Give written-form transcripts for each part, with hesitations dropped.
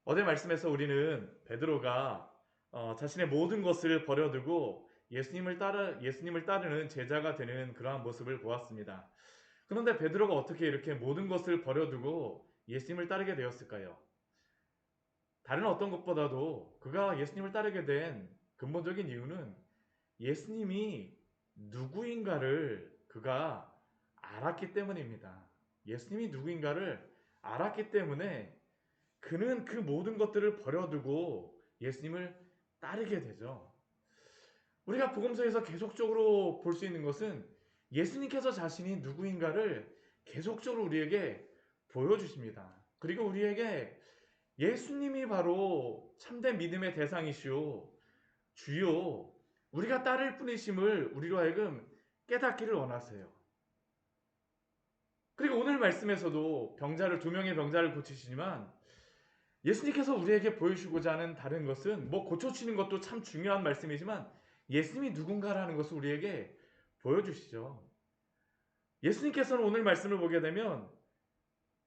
어제 말씀에서 우리는 베드로가 자신의 모든 것을 버려두고 예수님을 따르는 제자가 되는 그러한 모습을 보았습니다. 그런데 베드로가 어떻게 이렇게 모든 것을 버려두고 예수님을 따르게 되었을까요? 다른 어떤 것보다도 그가 예수님을 따르게 된 근본적인 이유는 예수님이 누구인가를 그가 알았기 때문입니다. 예수님이 누구인가를 알았기 때문에 그는 그 모든 것들을 버려두고 예수님을 따르게 되죠. 우리가 복음서에서 계속적으로 볼 수 있는 것은 예수님께서 자신이 누구인가를 계속적으로 우리에게 보여주십니다. 그리고 우리에게 예수님이 바로 참된 믿음의 대상이시오 주요 우리가 따를 뿐이심을 우리로 하여금 깨닫기를 원하세요. 그리고 오늘 말씀에서도 두 명의 병자를 고치시지만 예수님께서 우리에게 보여주고자 하는 다른 것은 고쳐주시는 것도 참 중요한 말씀이지만 예수님이 누군가라는 것을 우리에게 보여주시죠. 예수님께서는 오늘 말씀을 보게 되면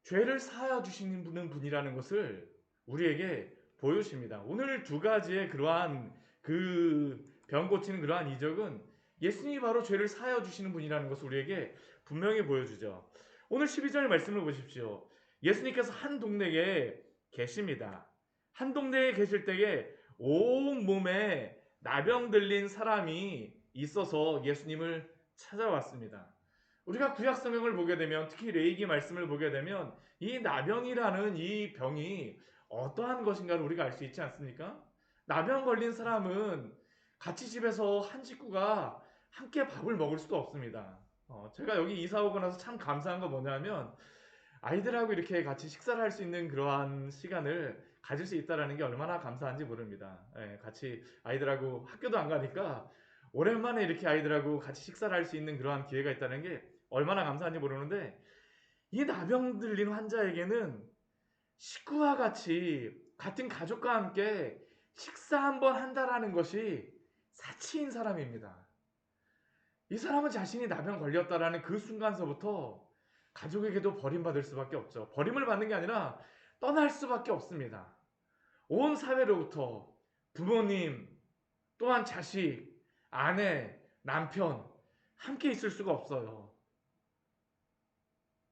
죄를 사하여 주시는 분이라는 것을 우리에게 보여주십니다. 오늘 두 가지의 그러한 병 고치는 그러한 이적은 예수님이 바로 죄를 사하여 주시는 분이라는 것을 우리에게 분명히 보여주죠. 오늘 12절 말씀을 보십시오. 예수님께서 한 동네에 계십니다. 한 동네에 계실 때에 온 몸에 나병 들린 사람이 있어서 예수님을 찾아왔습니다. 우리가 구약 성경을 보게 되면 특히 레위기 말씀을 보게 되면 이 나병이라는 이 병이 어떠한 것인가를 우리가 알 수 있지 않습니까? 나병 걸린 사람은 같이 집에서 한 식구가 함께 밥을 먹을 수도 없습니다. 제가 여기 이사 오고 나서 참 감사한 거 뭐냐면 아이들하고 이렇게 같이 식사를 할 수 있는 그러한 시간을 가질 수 있다는 게 얼마나 감사한지 모릅니다. 예, 같이 아이들하고 학교도 안 가니까 오랜만에 이렇게 아이들하고 같이 식사를 할 수 있는 그러한 기회가 있다는 게 얼마나 감사한지 모르는데 이 나병 들린 환자에게는 식구와 같이 같은 가족과 함께 식사 한번 한다라는 것이 사치인 사람입니다. 이 사람은 자신이 나병 걸렸다라는 그 순간서부터 가족에게도 버림받을 수밖에 없죠. 버림을 받는 게 아니라 떠날 수밖에 없습니다. 온 사회로부터 부모님, 또한 자식, 아내, 남편 함께 있을 수가 없어요.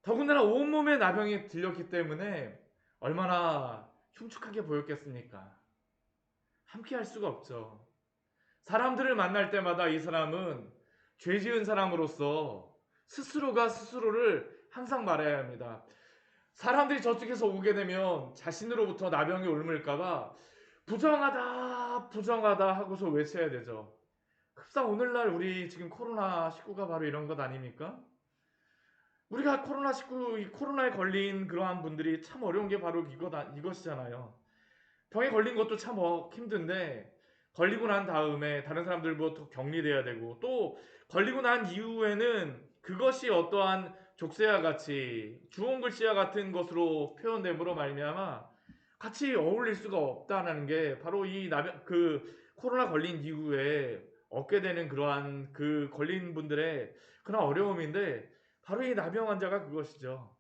더군다나 온몸에 나병이 들렸기 때문에 얼마나 흉측하게 보였겠습니까? 함께 할 수가 없죠. 사람들을 만날 때마다 이 사람은 죄 지은 사람으로서 스스로가 스스로를 항상 말해야 합니다. 사람들이 저쪽에서 오게 되면 자신으로부터 나병이 옮을까봐 부정하다, 부정하다 하고서 외쳐야 되죠. 흡사 오늘날 우리 지금 코로나19가 바로 이런 것 아닙니까? 우리가 이 코로나에 걸린 그러한 분들이 참 어려운 게 바로 이것이잖아요. 병에 걸린 것도 참 힘든데, 걸리고 난 다음에 다른 사람들부터 격리돼야 되고, 또 걸리고 난 이후에는 그것이 어떠한 족쇄와 같이, 주홍글씨와 같은 것으로 표현됨으로 말미암아 같이 어울릴 수가 없다는 게 바로 코로나 걸린 이후에 얻게 되는 그러한 걸린 분들의 그런 어려움인데, 바로 이 나병 환자가 그것이죠.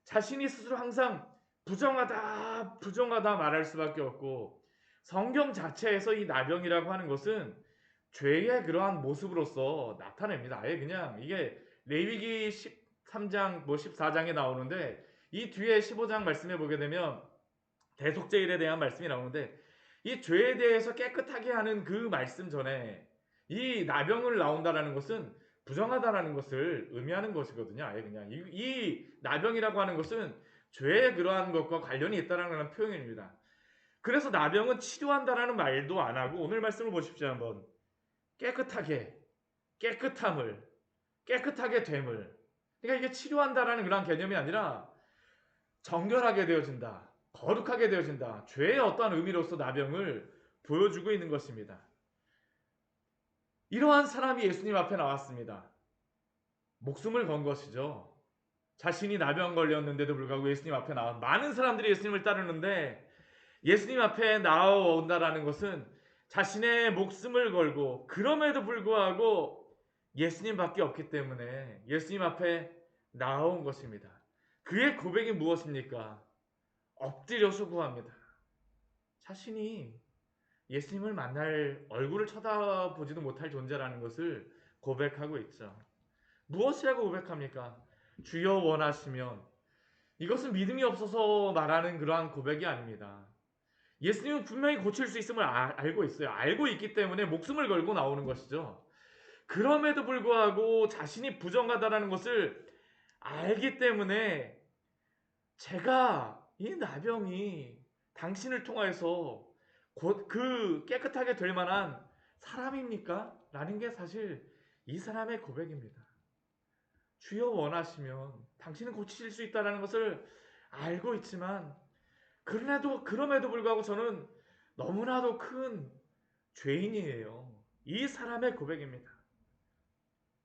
자신이 스스로 항상 부정하다, 부정하다 말할 수밖에 없고, 성경 자체에서 이 나병이라고 하는 것은 죄의 그러한 모습으로서 나타냅니다. 아예 그냥 이게 레위기 13장, 14장에 나오는데, 이 뒤에 15장 말씀해 보게 되면 대속죄일에 대한 말씀이 나오는데, 이 죄에 대해서 깨끗하게 하는 그 말씀 전에 이 나병을 나온다라는 것은 부정하다라는 것을 의미하는 것이거든요. 아예 그냥 이 나병이라고 하는 것은 죄의 그러한 것과 관련이 있다라는 표현입니다. 그래서 나병은 치료한다라는 말도 안 하고 오늘 말씀을 보십시오 한번. 깨끗하게, 깨끗함을, 깨끗하게 됨을. 그러니까 이게 치료한다라는 그런 개념이 아니라 정결하게 되어진다, 거룩하게 되어진다. 죄의 어떠한 의미로서 나병을 보여주고 있는 것입니다. 이러한 사람이 예수님 앞에 나왔습니다. 목숨을 건 것이죠. 자신이 나병 걸렸는데도 불구하고 예수님 앞에 나와 많은 사람들이 예수님을 따르는데 예수님 앞에 나온다라는 것은 자신의 목숨을 걸고 그럼에도 불구하고 예수님밖에 없기 때문에 예수님 앞에 나온 것입니다. 그의 고백이 무엇입니까? 엎드려서 구합니다. 자신이 예수님을 만날 얼굴을 쳐다보지도 못할 존재라는 것을 고백하고 있죠. 무엇이라고 고백합니까? 주여 원하시면. 이것은 믿음이 없어서 말하는 그러한 고백이 아닙니다. 예수님은 분명히 고칠 수 있음을 알고 있어요. 알고 있기 때문에 목숨을 걸고 나오는 것이죠. 그럼에도 불구하고 자신이 부정하다라는 것을 알기 때문에 제가 이 나병이 당신을 통하여서 곧 그 깨끗하게 될 만한 사람입니까? 라는 게 사실 이 사람의 고백입니다. 주여 원하시면 당신은 고치실 수 있다는 것을 알고 있지만 그럼에도 불구하고 저는 너무나도 큰 죄인이에요. 이 사람의 고백입니다.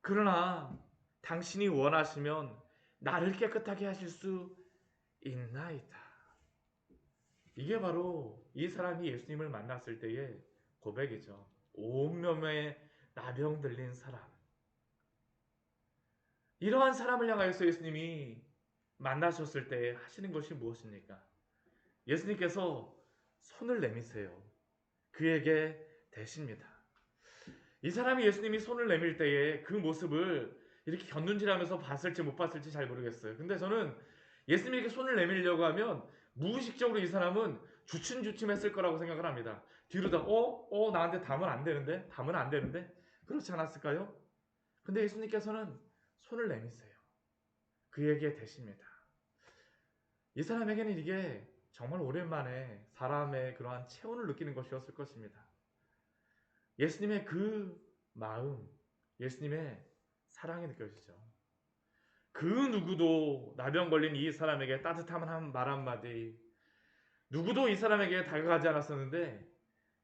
그러나 당신이 원하시면 나를 깨끗하게 하실 수 있나이다. 이게 바로 이 사람이 예수님을 만났을 때의 고백이죠. 온몸에 나병 들린 사람. 이러한 사람을 향하여서 예수님이 만나셨을 때 하시는 것이 무엇입니까? 예수님께서 손을 내미세요. 그에게 대십니다. 이 사람이 예수님이 손을 내밀 때에 그 모습을 이렇게 곁눈질하면서 봤을지 못 봤을지 잘 모르겠어요. 근데 저는 예수님이 이렇게 손을 내밀려고 하면 무의식적으로 이 사람은 주춤주춤했을 거라고 생각을 합니다. 뒤로다 나한테 닿으면 안 되는데? 닿으면 안 되는데? 그렇지 않았을까요? 근데 예수님께서는 손을 내미세요. 그에게 대십니다. 이 사람에게는 이게 정말 오랜만에 사람의 그러한 체온을 느끼는 것이었을 것입니다. 예수님의 그 마음, 예수님의 사랑이 느껴지죠. 그 누구도 나병 걸린 이 사람에게 따뜻한 말 한마디, 누구도 이 사람에게 다가가지 않았었는데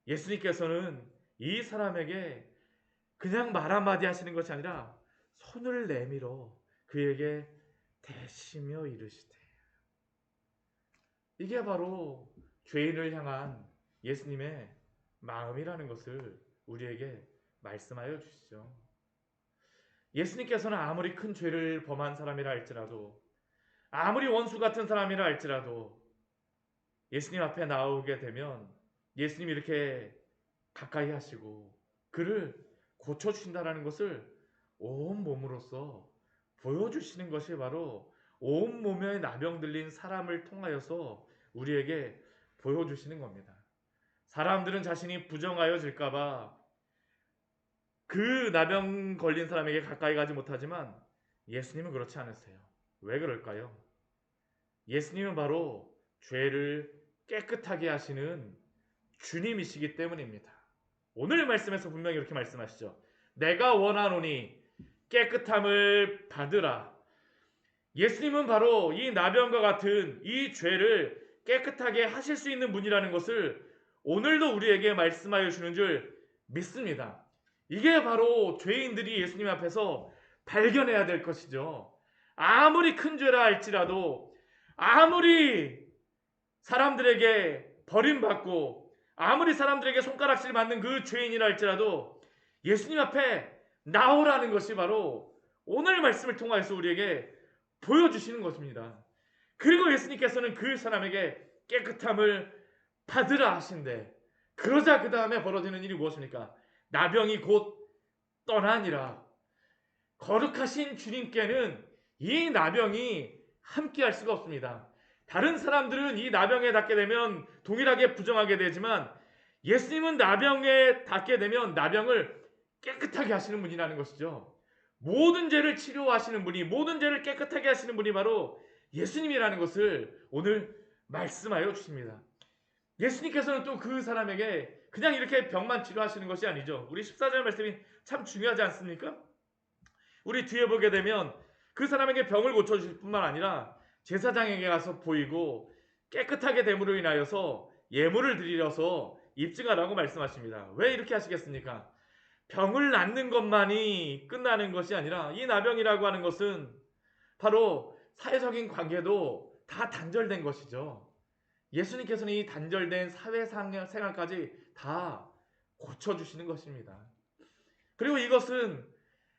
예수님께서는 이 사람에게 그냥 말 한마디 하시는 것이 아니라 손을 내밀어 그에게 대시며 이르시되, 이게 바로 죄인을 향한 예수님의 마음이라는 것을 우리에게 말씀하여 주시죠. 예수님께서는 아무리 큰 죄를 범한 사람이라 할지라도, 아무리 원수 같은 사람이라 할지라도 예수님 앞에 나오게 되면 예수님이 이렇게 가까이 하시고 그를 고쳐주신다는 것을 온 몸으로써 보여주시는 것이 바로 온 몸에 나병 들린 사람을 통하여서 우리에게 보여주시는 겁니다. 사람들은 자신이 부정하여질까봐 그 나병 걸린 사람에게 가까이 가지 못하지만 예수님은 그렇지 않으세요. 왜 그럴까요? 예수님은 바로 죄를 깨끗하게 하시는 주님이시기 때문입니다. 오늘 말씀에서 분명히 이렇게 말씀하시죠. 내가 원하노니 깨끗함을 받으라. 예수님은 바로 이 나병과 같은 이 죄를 깨끗하게 하실 수 있는 분이라는 것을 오늘도 우리에게 말씀하여 주는 줄 믿습니다. 이게 바로 죄인들이 예수님 앞에서 발견해야 될 것이죠. 아무리 큰 죄라 할지라도, 아무리 사람들에게 버림받고, 아무리 사람들에게 손가락질 받는 그 죄인이라 할지라도 예수님 앞에 나오라는 것이 바로 오늘 말씀을 통하여서 우리에게 보여주시는 것입니다. 그리고 예수님께서는 그 사람에게 깨끗함을 받으라 하신대. 그러자 그 다음에 벌어지는 일이 무엇입니까? 나병이 곧 떠나니라. 거룩하신 주님께는 이 나병이 함께할 수가 없습니다. 다른 사람들은 이 나병에 닿게 되면 동일하게 부정하게 되지만 예수님은 나병에 닿게 되면 나병을 깨끗하게 하시는 분이라는 것이죠. 모든 죄를 치료하시는 분이, 모든 죄를 깨끗하게 하시는 분이 바로 예수님이라는 것을 오늘 말씀하여 주십니다. 예수님께서는 또 그 사람에게 그냥 이렇게 병만 치료하시는 것이 아니죠. 우리 14절 말씀이 참 중요하지 않습니까? 우리 뒤에 보게 되면 그 사람에게 병을 고쳐주실 뿐만 아니라 제사장에게 가서 보이고 깨끗하게 됨으로 인하여서 예물을 드리려서 입증하라고 말씀하십니다. 왜 이렇게 하시겠습니까? 병을 낫는 것만이 끝나는 것이 아니라 이 나병이라고 하는 것은 바로 사회적인 관계도 다 단절된 것이죠. 예수님께서는 이 단절된 사회생활까지 다 고쳐주시는 것입니다. 그리고 이것은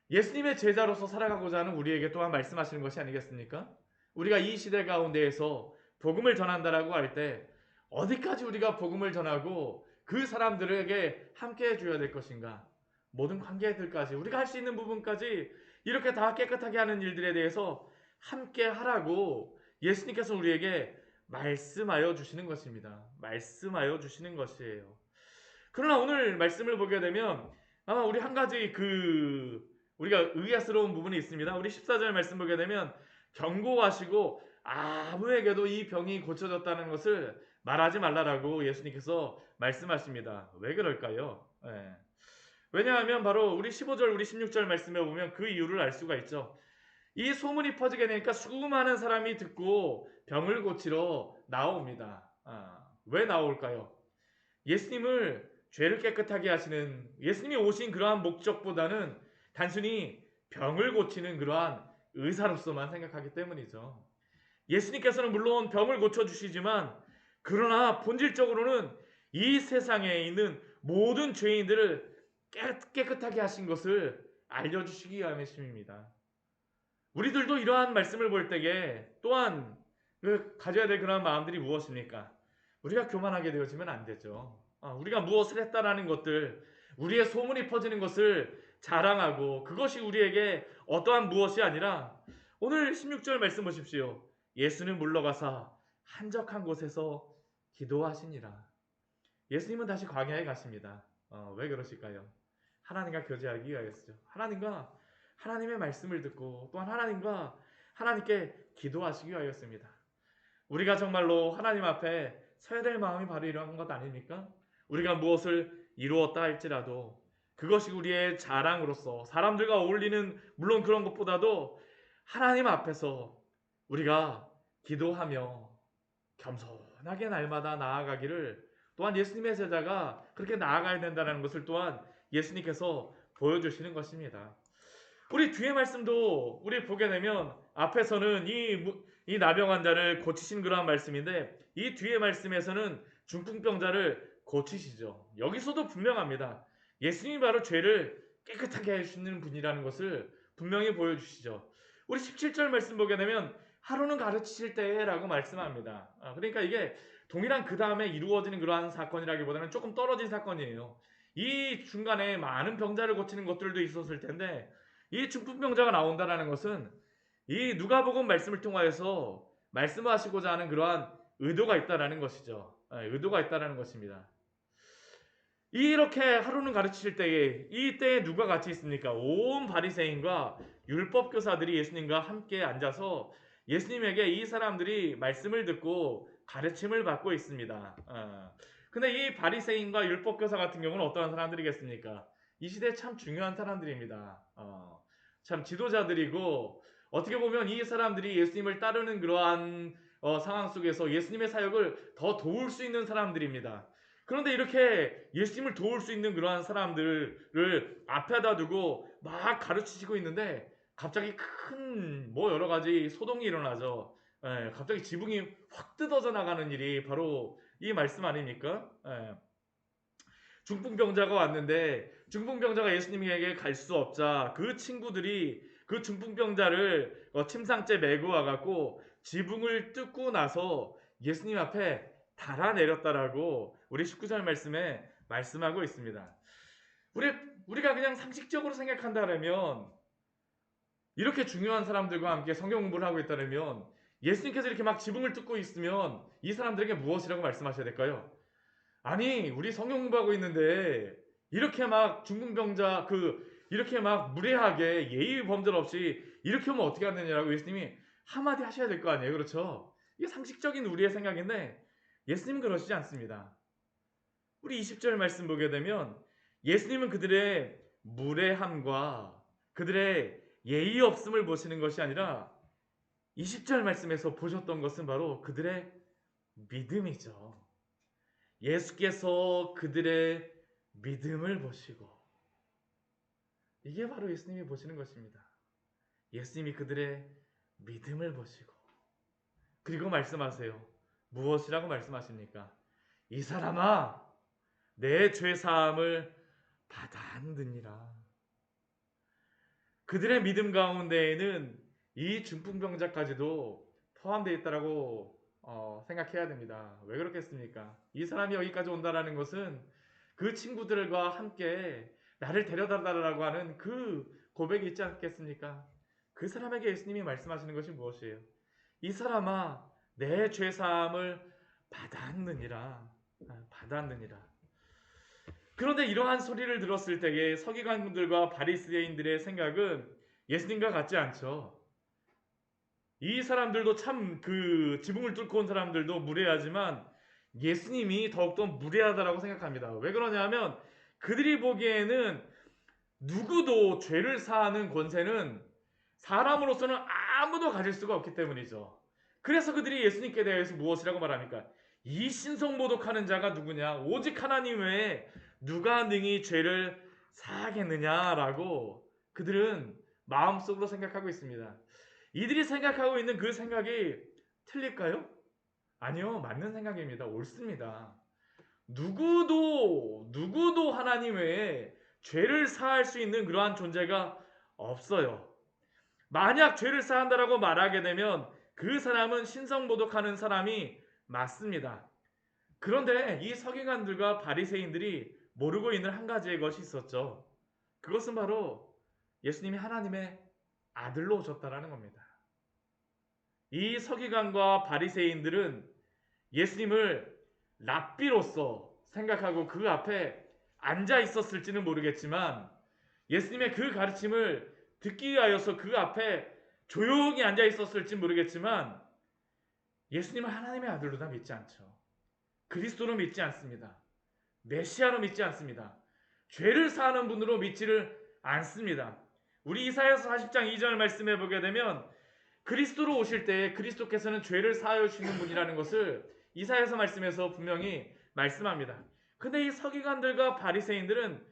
예수님의 제자로서 살아가고자 하는 우리에게 또한 말씀하시는 것이 아니겠습니까? 우리가 이 시대 가운데에서 복음을 전한다라고 할 때 어디까지 우리가 복음을 전하고 그 사람들에게 함께 해줘야 될 것인가? 모든 관계들까지 우리가 할 수 있는 부분까지 이렇게 다 깨끗하게 하는 일들에 대해서 함께 하라고 예수님께서 우리에게 말씀하여 주시는 것입니다. 말씀하여 주시는 것이에요. 그러나 오늘 말씀을 보게 되면 아마 우리 한 가지 우리가 의아스러운 부분이 있습니다. 우리 14절 말씀 보게 되면 경고하시고 아무에게도 이 병이 고쳐졌다는 것을 말하지 말라라고 예수님께서 말씀하십니다. 왜 그럴까요? 예. 왜냐하면 바로 우리 15절, 우리 16절 말씀에 보면 그 이유를 알 수가 있죠. 이 소문이 퍼지게 되니까 수많은 사람이 듣고 병을 고치러 나옵니다. 왜 나올까요? 예수님을 죄를 깨끗하게 하시는 예수님이 오신 그러한 목적보다는 단순히 병을 고치는 그러한 의사로서만 생각하기 때문이죠. 예수님께서는 물론 병을 고쳐주시지만 그러나 본질적으로는 이 세상에 있는 모든 죄인들을 깨끗하게 하신 것을 알려주시기 위함이십니다. 우리들도 이러한 말씀을 볼 때에 또한 가져야 될 그런 마음들이 무엇입니까? 우리가 교만하게 되어지면 안 되죠. 우리가 무엇을 했다라는 것들, 우리의 소문이 퍼지는 것을 자랑하고 그것이 우리에게 어떠한 무엇이 아니라 오늘 16절 말씀 보십시오. 예수는 물러가사 한적한 곳에서 기도하시니라. 예수님은 다시 광야에 가십니다. 왜 그러실까요? 하나님과 교제하기 위하여서죠. 하나님의 말씀을 듣고 또한 하나님께 기도하시기 위하였습니다. 우리가 정말로 하나님 앞에 서야 될 마음이 바로 이러한 것 아닙니까? 우리가 무엇을 이루었다 할지라도 그것이 우리의 자랑으로서 사람들과 어울리는 물론 그런 것보다도 하나님 앞에서 우리가 기도하며 겸손하게 날마다 나아가기를 또한 예수님의 제자가 그렇게 나아가야 된다는 것을 또한 예수님께서 보여주시는 것입니다. 우리 뒤에 말씀도 우리 보게 되면 앞에서는 이 나병 환자를 고치신 그러한 말씀인데 이 뒤에 말씀에서는 중풍병자를 고치시죠. 여기서도 분명합니다. 예수님이 바로 죄를 깨끗하게 해주시는 분이라는 것을 분명히 보여주시죠. 우리 17절 말씀 보게 되면 하루는 가르치실 때라고 말씀합니다. 그러니까 이게 동일한 그 다음에 이루어지는 그러한 사건이라기보다는 조금 떨어진 사건이에요. 이 중간에 많은 병자를 고치는 것들도 있었을 텐데 이 중풍병자가 나온다는 것은 이 누가복음 말씀을 통하여서 말씀하시고자 하는 그러한 의도가 있다라는 것이죠. 의도가 있다라는 것입니다. 이렇게 하루는 가르치실 때에 이때에 누가 같이 있습니까? 온 바리새인과 율법 교사들이 예수님과 함께 앉아서 예수님에게 이 사람들이 말씀을 듣고 가르침을 받고 있습니다. 근데 이 바리새인과 율법 교사 같은 경우는 어떠한 사람들이겠습니까? 이 시대에 참 중요한 사람들입니다. 참 지도자들이고 어떻게 보면 이 사람들이 예수님을 따르는 그러한 상황 속에서 예수님의 사역을 더 도울 수 있는 사람들입니다. 그런데 이렇게 예수님을 도울 수 있는 그러한 사람들을 앞에다 두고 막 가르치시고 있는데 갑자기 큰 여러 가지 소동이 일어나죠. 갑자기 지붕이 확 뜯어져 나가는 일이 바로 이 말씀 아닙니까? 중풍병자가 왔는데 중풍병자가 예수님에게 갈 수 없자 그 친구들이 그 중풍병자를 침상째 메고 와갖고 지붕을 뜯고 나서 예수님 앞에 달아내렸다라고 우리 19절 말씀에 말씀하고 있습니다. 우리가 그냥 상식적으로 생각한다면 이렇게 중요한 사람들과 함께 성경 공부를 하고 있다면 예수님께서 이렇게 막 지붕을 뜯고 있으면 이 사람들에게 무엇이라고 말씀하셔야 될까요? 아니 우리 성경 공부하고 있는데 이렇게 막 중풍병자 이렇게 막 무례하게 예의 범절 없이 이렇게 하면 어떻게 하느냐라고 예수님이 한마디 하셔야 될 거 아니에요. 그렇죠? 이게 상식적인 우리의 생각인데 예수님은 그러시지 않습니다. 우리 20절 말씀 보게 되면 예수님은 그들의 무례함과 그들의 예의 없음을 보시는 것이 아니라 20절 말씀에서 보셨던 것은 바로 그들의 믿음이죠. 예수께서 그들의 믿음을 보시고 이게 바로 예수님이 보시는 것입니다. 예수님이 그들의 믿음을 보시고 그리고 말씀하세요. 무엇이라고 말씀하십니까? 이 사람아 내 죄사함을 받았느니라. 그들의 믿음 가운데에는 이 중풍병자까지도 포함되어 있다라고 생각해야 됩니다. 왜 그렇겠습니까? 이 사람이 여기까지 온다라는 것은 그 친구들과 함께 나를 데려다라고 하는 그 고백이 있지 않겠습니까? 그 사람에게 예수님이 말씀하시는 것이 무엇이에요? 이 사람아, 내 죄사함을 받았느니라. 받았느니라. 그런데 이러한 소리를 들었을 때에 서기관들과 바리새인들의 생각은 예수님과 같지 않죠. 이 사람들도 참 그 지붕을 뚫고 온 사람들도 무례하지만 예수님이 더욱더 무례하다라고 생각합니다. 왜 그러냐면 그들이 보기에는 누구도 죄를 사하는 권세는 사람으로서는 아무도 가질 수가 없기 때문이죠. 그래서 그들이 예수님께 대해서 무엇이라고 말합니까? 이 신성모독하는 자가 누구냐? 오직 하나님 외에 누가 능히 죄를 사하겠느냐라고 그들은 마음속으로 생각하고 있습니다. 이들이 생각하고 있는 그 생각이 틀릴까요? 아니요, 맞는 생각입니다. 옳습니다. 누구도 하나님 외에 죄를 사할 수 있는 그러한 존재가 없어요. 만약 죄를 사한다라고 말하게 되면 그 사람은 신성모독하는 사람이 맞습니다. 그런데 이 서기관들과 바리새인들이 모르고 있는 한 가지의 것이 있었죠. 그것은 바로 예수님이 하나님의 아들로 오셨다라는 겁니다. 이 서기관과 바리새인들은 예수님을 랍비로서 생각하고 그 앞에 앉아 있었을지는 모르겠지만 예수님의 그 가르침을 듣기 위하여서 그 앞에 조용히 앉아 있었을지 모르겠지만 예수님을 하나님의 아들로 다 믿지 않죠. 그리스도로 믿지 않습니다. 메시아로 믿지 않습니다. 죄를 사하는 분으로 믿지를 않습니다. 우리 이사야서 40장 2절 말씀해 보게 되면 그리스도로 오실 때 그리스도께서는 죄를 사하여 주시는 분이라는 것을 이사야서 말씀에서 분명히 말씀합니다. 근데 이 서기관들과 바리새인들은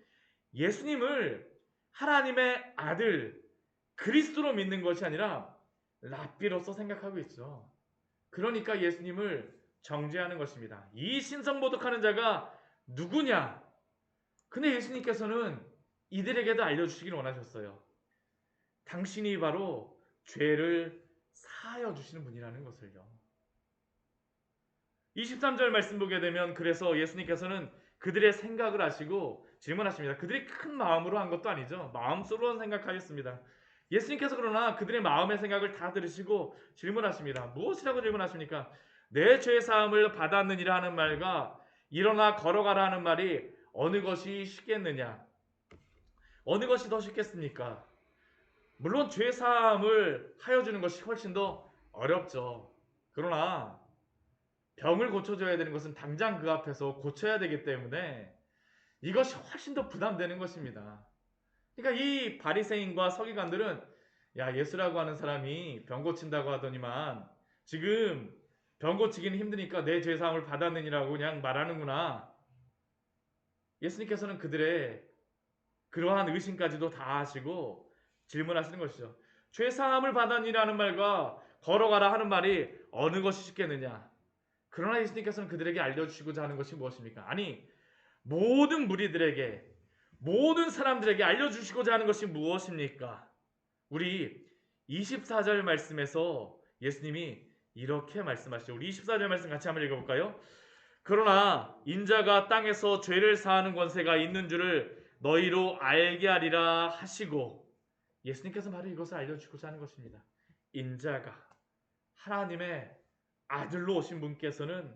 예수님을 하나님의 아들 그리스도로 믿는 것이 아니라 랍비로서 생각하고 있죠. 그러니까 예수님을 정죄하는 것입니다. 이 신성모독하는 자가 누구냐? 근데 예수님께서는 이들에게도 알려주시길 원하셨어요. 당신이 바로 죄를 사하여 주시는 분이라는 것을요. 23절 말씀 보게 되면 그래서 예수님께서는 그들의 생각을 아시고 질문하십니다. 그들이 큰 마음으로 한 것도 아니죠. 마음속으로 생각하였습니다. 예수님께서 그러나 그들의 마음의 생각을 다 들으시고 질문하십니다. 무엇이라고 질문하십니까? 내 죄사함을 받았느니라 하는 말과 일어나 걸어가라 하는 말이 어느 것이 쉽겠느냐? 어느 것이 더 쉽겠습니까? 물론 죄사함을 하여 주는 것이 훨씬 더 어렵죠. 그러나 병을 고쳐줘야 되는 것은 당장 그 앞에서 고쳐야 되기 때문에 이것이 훨씬 더 부담되는 것입니다. 그러니까 이 바리새인과 서기관들은 야, 예수라고 하는 사람이 병 고친다고 하더니만 지금 병 고치기는 힘드니까 내 죄사함을 받았느니라고 그냥 말하는구나. 예수님께서는 그들의 그러한 의심까지도 다 아시고 질문하시는 것이죠. 죄사함을 받았느니라는 말과 걸어가라 하는 말이 어느 것이 쉽겠느냐? 그러나 예수님께서는 그들에게 알려주시고자 하는 것이 무엇입니까? 아니, 모든 무리들에게, 모든 사람들에게 알려주시고자 하는 것이 무엇입니까? 우리 24절 말씀에서 예수님이 이렇게 말씀하시죠. 우리 24절 말씀 같이 한번 읽어볼까요? 그러나 인자가 땅에서 죄를 사하는 권세가 있는 줄을 너희로 알게 하리라 하시고, 예수님께서 바로 이것을 알려주고자 하는 것입니다. 인자가 하나님의 아들로 오신 분께서는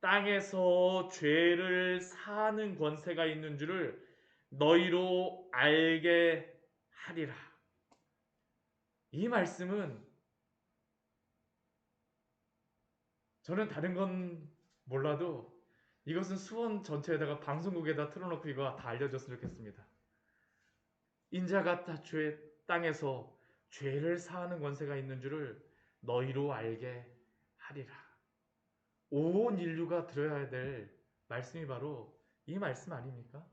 땅에서 죄를 사하는 권세가 있는 줄을 너희로 알게 하리라. 이 말씀은 저는 다른 건 몰라도 이것은 수원 전체에다가 방송국에다 틀어놓고 이거 다 알려줬으면 좋겠습니다. 인자가 땅에서 죄를 사하는 권세가 있는 줄을 너희로 알게 하리라. 온 인류가 들어야 될 말씀이 바로 이 말씀 아닙니까?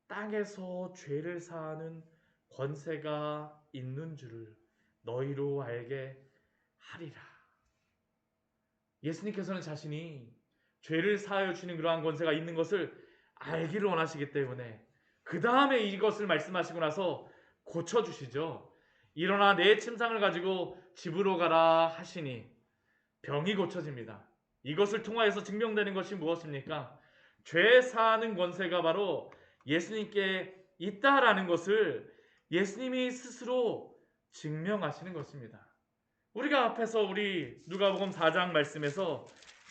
땅에서 죄를 사하는 권세가 있는 줄을 너희로 알게 하리라. 예수님께서는 자신이 죄를 사하여 주시는 그러한 권세가 있는 것을 알기를 원하시기 때문에 그 다음에 이것을 말씀하시고 나서 고쳐주시죠. 일어나 내 침상을 가지고 집으로 가라 하시니 병이 고쳐집니다. 이것을 통하여서 증명되는 것이 무엇입니까? 죄 사하는 권세가 바로 예수님께 있다라는 것을 예수님이 스스로 증명하시는 것입니다. 우리가 앞에서 우리 누가복음 4장 말씀에서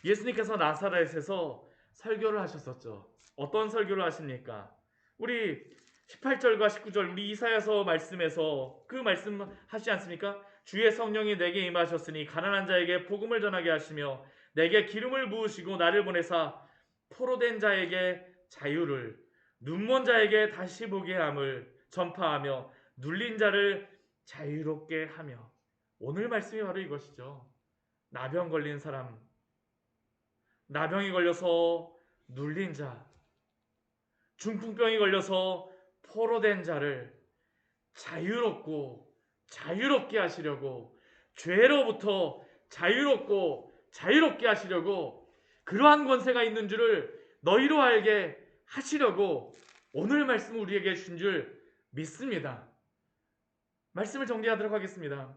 예수님께서 나사렛에서 설교를 하셨었죠. 어떤 설교를 하십니까? 우리 18절과 19절 우리 이사야서 말씀에서 그 말씀 하시지 않습니까? 주의 성령이 내게 임하셨으니 가난한 자에게 복음을 전하게 하시며 내게 기름을 부으시고 나를 보내사 포로된 자에게 자유를 눈먼 자에게 다시 보게 함을 전파하며 눌린 자를 자유롭게 하며 오늘 말씀이 바로 이것이죠. 나병 걸린 사람, 나병이 걸려서 눌린 자, 중풍병이 걸려서 포로된 자를 자유롭고 자유롭게 하시려고 죄로부터 자유롭게 하시려고 그러한 권세가 있는 줄을 너희로 알게 하시려고 오늘 말씀을 우리에게 주신 줄 믿습니다. 말씀을 정리하도록 하겠습니다.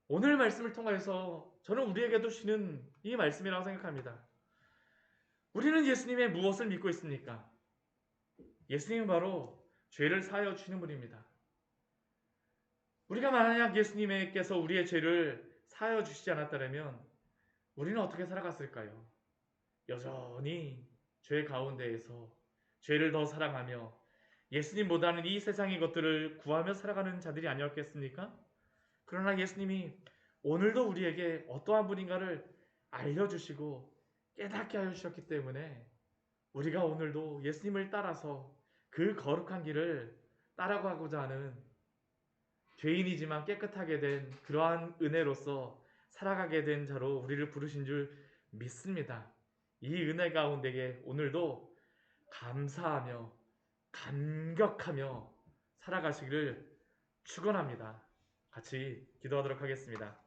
오늘 말씀을 통해서 저는 우리에게도 주시는 이 말씀이라고 생각합니다. 우리는 예수님의 무엇을 믿고 있습니까? 예수님은 바로 죄를 사하여 주시는 분입니다. 우리가 만약 예수님께서 우리의 죄를 사하여 주시지 않았다면 우리는 어떻게 살아갔을까요? 여전히 죄 가운데에서 죄를 더 사랑하며 예수님보다는 이 세상의 것들을 구하며 살아가는 자들이 아니었겠습니까? 그러나 예수님이 오늘도 우리에게 어떠한 분인가를 알려주시고 깨닫게 하여 주셨기 때문에 우리가 오늘도 예수님을 따라서 그 거룩한 길을 따라가고자 하는 죄인이지만 깨끗하게 된 그러한 은혜로서 살아가게 된 자로 우리를 부르신 줄 믿습니다. 이 은혜 가운데에 오늘도 감사하며 감격하며 살아가시기를 축원합니다. 같이 기도하도록 하겠습니다.